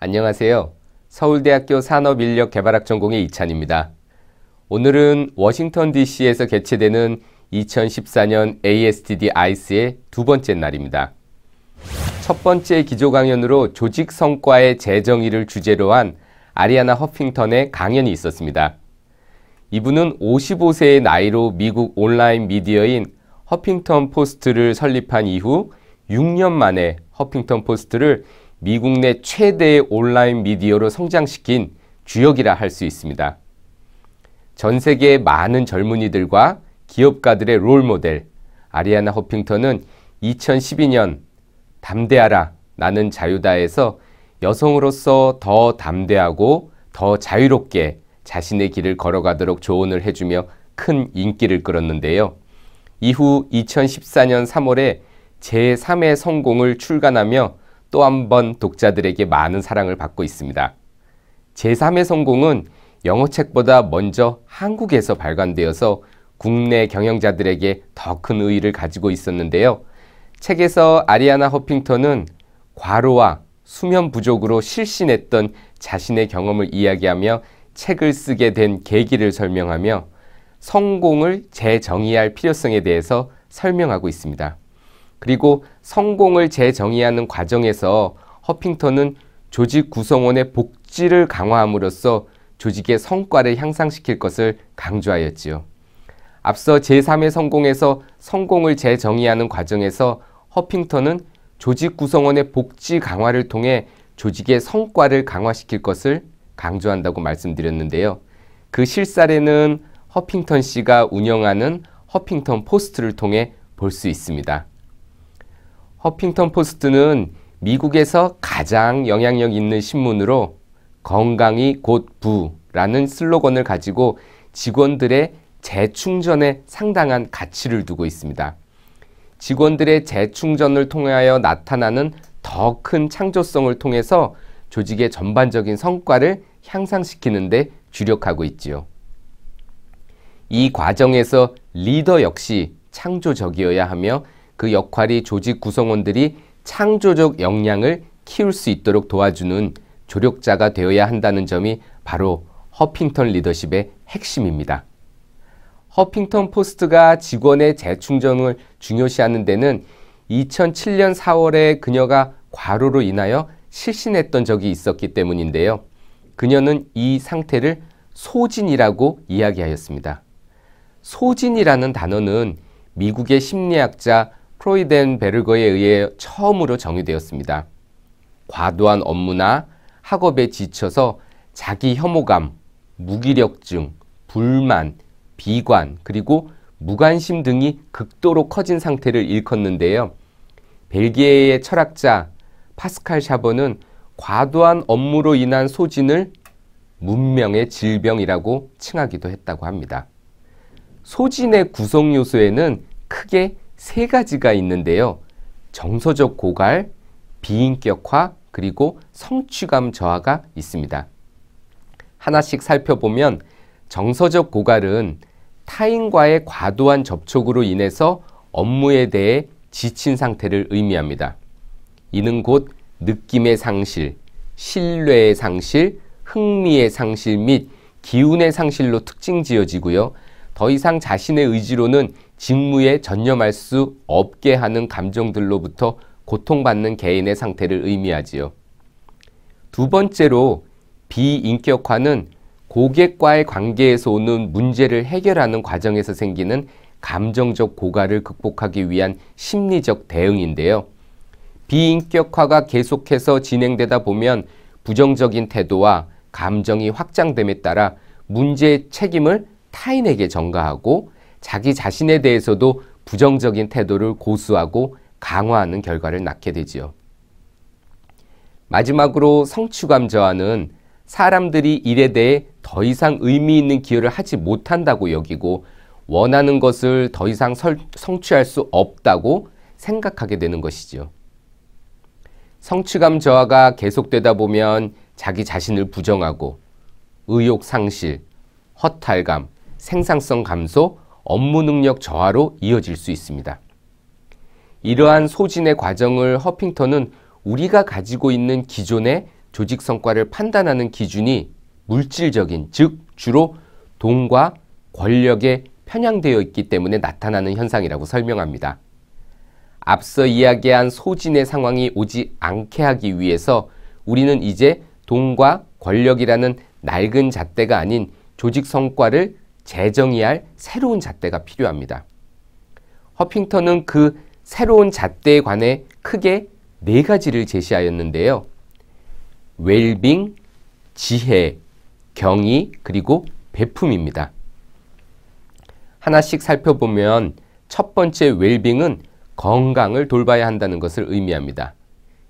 안녕하세요. 서울대학교 산업인력개발학 전공의 이찬입니다. 오늘은 워싱턴 DC에서 개최되는 2014년 ASTD ICE의 두 번째 날입니다. 첫 번째 기조 강연으로 조직 성과의 재정의를 주제로 한 아리아나 허핑턴의 강연이 있었습니다. 이분은 55세의 나이로 미국 온라인 미디어인 허핑턴 포스트를 설립한 이후 6년 만에 허핑턴 포스트를 미국 내 최대의 온라인 미디어로 성장시킨 주역이라 할 수 있습니다. 전 세계의 많은 젊은이들과 기업가들의 롤모델 아리아나 허핑턴은 2012년 담대하라 나는 자유다에서 여성으로서 더 담대하고 더 자유롭게 자신의 길을 걸어가도록 조언을 해주며 큰 인기를 끌었는데요. 이후 2014년 3월에 제3의 성공을 출간하며 또 한 번 독자들에게 많은 사랑을 받고 있습니다. 제3의 성공은 영어책보다 먼저 한국에서 발간되어서 국내 경영자들에게 더 큰 의의를 가지고 있었는데요. 책에서 아리아나 허핑턴은 과로와 수면 부족으로 실신했던 자신의 경험을 이야기하며 책을 쓰게 된 계기를 설명하며 성공을 재정의할 필요성에 대해서 설명하고 있습니다. 그리고 성공을 재정의하는 과정에서 허핑턴은 조직 구성원의 복지를 강화함으로써 조직의 성과를 향상시킬 것을 강조하였지요. 앞서 제3의 성공에서 성공을 재정의하는 과정에서 허핑턴은 조직 구성원의 복지 강화를 통해 조직의 성과를 강화시킬 것을 강조한다고 말씀드렸는데요. 그 실사례는 허핑턴 씨가 운영하는 허핑턴 포스트를 통해 볼 수 있습니다. 허핑턴 포스트는 미국에서 가장 영향력 있는 신문으로 건강이 곧 부라는 슬로건을 가지고 직원들의 재충전에 상당한 가치를 두고 있습니다. 직원들의 재충전을 통하여 나타나는 더 큰 창조성을 통해서 조직의 전반적인 성과를 향상시키는 데 주력하고 있지요. 이 과정에서 리더 역시 창조적이어야 하며 그 역할이 조직 구성원들이 창조적 역량을 키울 수 있도록 도와주는 조력자가 되어야 한다는 점이 바로 허핑턴 리더십의 핵심입니다. 허핑턴 포스트가 직원의 재충전을 중요시하는 데는 2007년 4월에 그녀가 과로로 인하여 실신했던 적이 있었기 때문인데요. 그녀는 이 상태를 소진이라고 이야기하였습니다. 소진이라는 단어는 미국의 심리학자 프로이덴베르거에 의해 처음으로 정의되었습니다. 과도한 업무나 학업에 지쳐서 자기 혐오감, 무기력증, 불만, 비관, 그리고 무관심 등이 극도로 커진 상태를 일컫는데요. 벨기에의 철학자 파스칼 샤버는 과도한 업무로 인한 소진을 문명의 질병이라고 칭하기도 했다고 합니다. 소진의 구성 요소에는 크게 세 가지가 있는데요. 정서적 고갈, 비인격화, 그리고 성취감 저하가 있습니다. 하나씩 살펴보면 정서적 고갈은 타인과의 과도한 접촉으로 인해서 업무에 대해 지친 상태를 의미합니다. 이는 곧 느낌의 상실, 신뢰의 상실, 흥미의 상실 및 기운의 상실로 특징 지어지고요. 더 이상 자신의 의지로는 직무에 전념할 수 없게 하는 감정들로부터 고통받는 개인의 상태를 의미하지요. 두 번째로 비인격화는 고객과의 관계에서 오는 문제를 해결하는 과정에서 생기는 감정적 고갈을 극복하기 위한 심리적 대응인데요. 비인격화가 계속해서 진행되다 보면 부정적인 태도와 감정이 확장됨에 따라 문제의 책임을 타인에게 전가하고 자기 자신에 대해서도 부정적인 태도를 고수하고 강화하는 결과를 낳게 되지요. 마지막으로 성취감 저하는 사람들이 일에 대해 더 이상 의미 있는 기여를 하지 못한다고 여기고 원하는 것을 더 이상 성취할 수 없다고 생각하게 되는 것이죠. 성취감 저하가 계속되다 보면 자기 자신을 부정하고 의욕 상실, 허탈감, 생산성 감소, 업무 능력 저하로 이어질 수 있습니다. 이러한 소진의 과정을 허핑턴은 우리가 가지고 있는 기존의 조직 성과를 판단하는 기준이 물질적인, 즉 주로 돈과 권력에 편향되어 있기 때문에 나타나는 현상이라고 설명합니다. 앞서 이야기한 소진의 상황이 오지 않게 하기 위해서 우리는 이제 돈과 권력이라는 낡은 잣대가 아닌 조직 성과를 재정의할 새로운 잣대가 필요합니다. 허핑턴은 그 새로운 잣대에 관해 크게 4가지를 제시하였는데요. 웰빙, 지혜, 경의, 그리고 베품입니다. 하나씩 살펴보면 첫 번째 웰빙은 건강을 돌봐야 한다는 것을 의미합니다.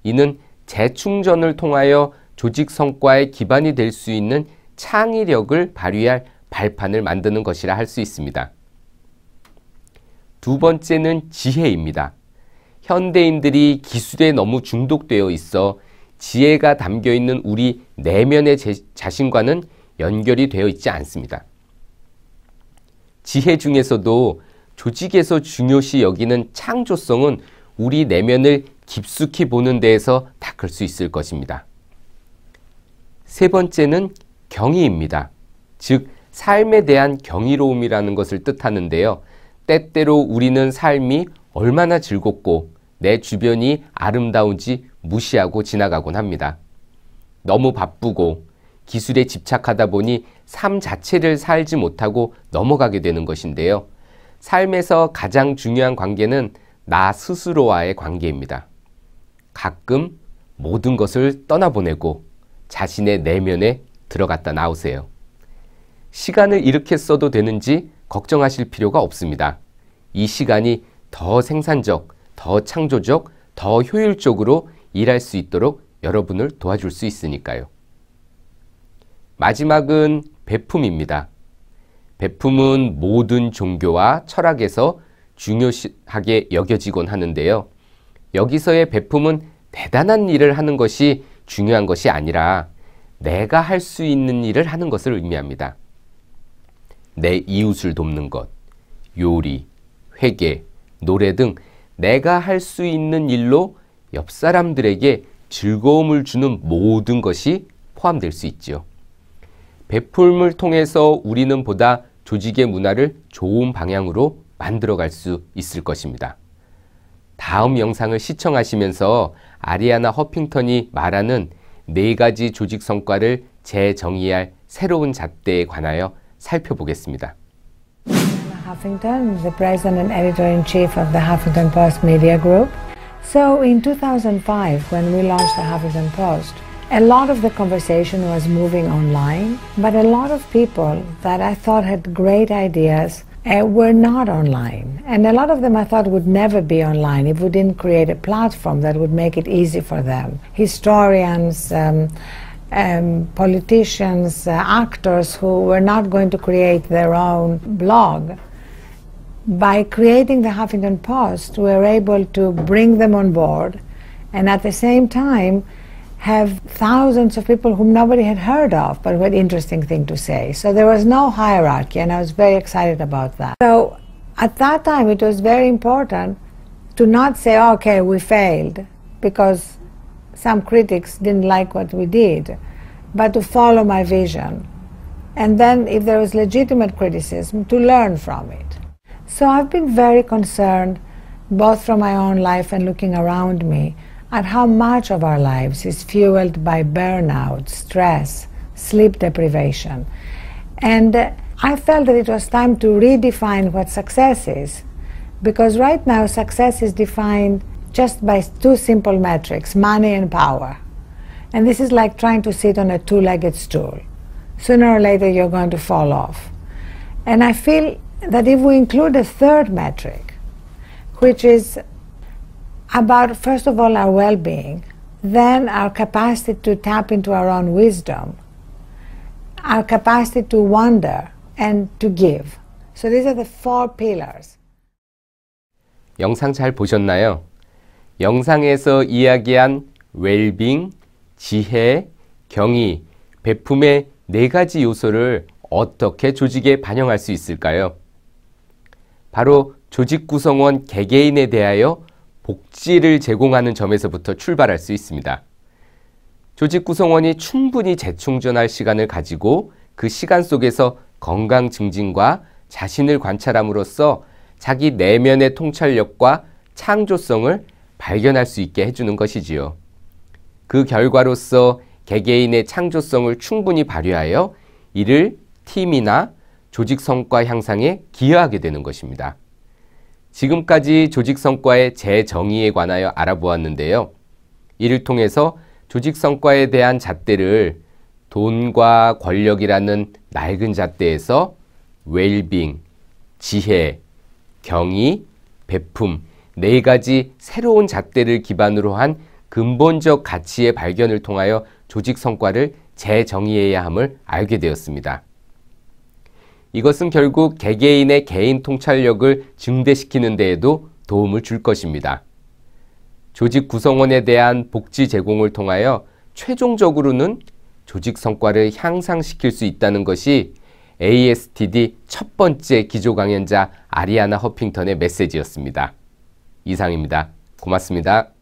이는 재충전을 통하여 조직 성과의 기반이 될 수 있는 창의력을 발휘할 발판을 만드는 것이라 할 수 있습니다. 두 번째는 지혜입니다. 현대인들이 기술에 너무 중독되어 있어 지혜가 담겨 있는 우리 내면의 자신과는 연결이 되어 있지 않습니다. 지혜 중에서도 조직에서 중요시 여기는 창조성은 우리 내면을 깊숙이 보는 데에서 닦을 수 있을 것입니다. 세 번째는 경의입니다. 즉, 삶에 대한 경이로움이라는 것을 뜻하는데요. 때때로 우리는 삶이 얼마나 즐겁고 내 주변이 아름다운지 무시하고 지나가곤 합니다. 너무 바쁘고 기술에 집착하다 보니 삶 자체를 살지 못하고 넘어가게 되는 것인데요. 삶에서 가장 중요한 관계는 나 스스로와의 관계입니다. 가끔 모든 것을 떠나보내고 자신의 내면에 들어갔다 나오세요. 시간을 이렇게 써도 되는지 걱정하실 필요가 없습니다. 이 시간이 더 생산적, 더 창조적, 더 효율적으로 일할 수 있도록 여러분을 도와줄 수 있으니까요. 마지막은 베품입니다. 베품은 모든 종교와 철학에서 중요하게 여겨지곤 하는데요. 여기서의 베품은 대단한 일을 하는 것이 중요한 것이 아니라 내가 할 수 있는 일을 하는 것을 의미합니다. 내 이웃을 돕는 것, 요리, 회계, 노래 등 내가 할 수 있는 일로 옆 사람들에게 즐거움을 주는 모든 것이 포함될 수 있지요. 베풀음을 통해서 우리는 보다 조직의 문화를 좋은 방향으로 만들어갈 수 있을 것입니다. 다음 영상을 시청하시면서 아리아나 허핑턴이 말하는 4가지 조직 성과를 재정의할 새로운 잣대에 관하여 살펴보겠습니다. Huffington, the president and editor-in-chief of the Huffington Post Media Group. So in 2005, when we launched the Huffington Post, a lot of the conversation was moving online, but a lot of people that I thought had great ideas were not online. And a lot of them I thought would never be online if we didn't create a platform that would make it easy for them. Historians, politicians, actors who were not going to create their own blog. By creating the Huffington Post, we were able to bring them on board and at the same time have thousands of people whom nobody had heard of but who had interesting things to say. So there was no hierarchy, and I was very excited about that. So at that time it was very important to not say, okay, we failed because some critics didn't like what we did, but to follow my vision. And then if there was legitimate criticism, to learn from it. So I've been very concerned, both from my own life and looking around me, at how much of our lives is fueled by burnout, stress, sleep deprivation. And I felt that it was time to redefine what success is, because right now success is defined just by 2 simple metrics, money and power. And this is like trying to sit on a 2-legged stool. Sooner or later you're going to fall off. And I feel that if we include a 3rd metric, which is about, first of all, our well-being, then our capacity to tap into our own wisdom, our capacity to wonder and to give. So these are the 4 pillars. 영상 잘 보셨나요? 영상에서 이야기한 웰빙, 지혜, 경의, 베품의 4가지 요소를 어떻게 조직에 반영할 수 있을까요? 바로 조직 구성원 개개인에 대하여 복지를 제공하는 점에서부터 출발할 수 있습니다. 조직 구성원이 충분히 재충전할 시간을 가지고 그 시간 속에서 건강 증진과 자신을 관찰함으로써 자기 내면의 통찰력과 창조성을 발견할 수 있게 해주는 것이지요. 그 결과로서 개개인의 창조성을 충분히 발휘하여 이를 팀이나 조직 성과 향상에 기여하게 되는 것입니다. 지금까지 조직 성과의 재정의에 관하여 알아보았는데요. 이를 통해서 조직 성과에 대한 잣대를 돈과 권력이라는 낡은 잣대에서 웰빙, 지혜, 경의, 베품 네 가지 새로운 잣대를 기반으로 한 근본적 가치의 발견을 통하여 조직 성과를 재정의해야 함을 알게 되었습니다. 이것은 결국 개개인의 개인 통찰력을 증대시키는 데에도 도움을 줄 것입니다. 조직 구성원에 대한 복지 제공을 통하여 최종적으로는 조직 성과를 향상시킬 수 있다는 것이 ASTD 첫 번째 기조 강연자 아리아나 허핑턴의 메시지였습니다. 이상입니다. 고맙습니다.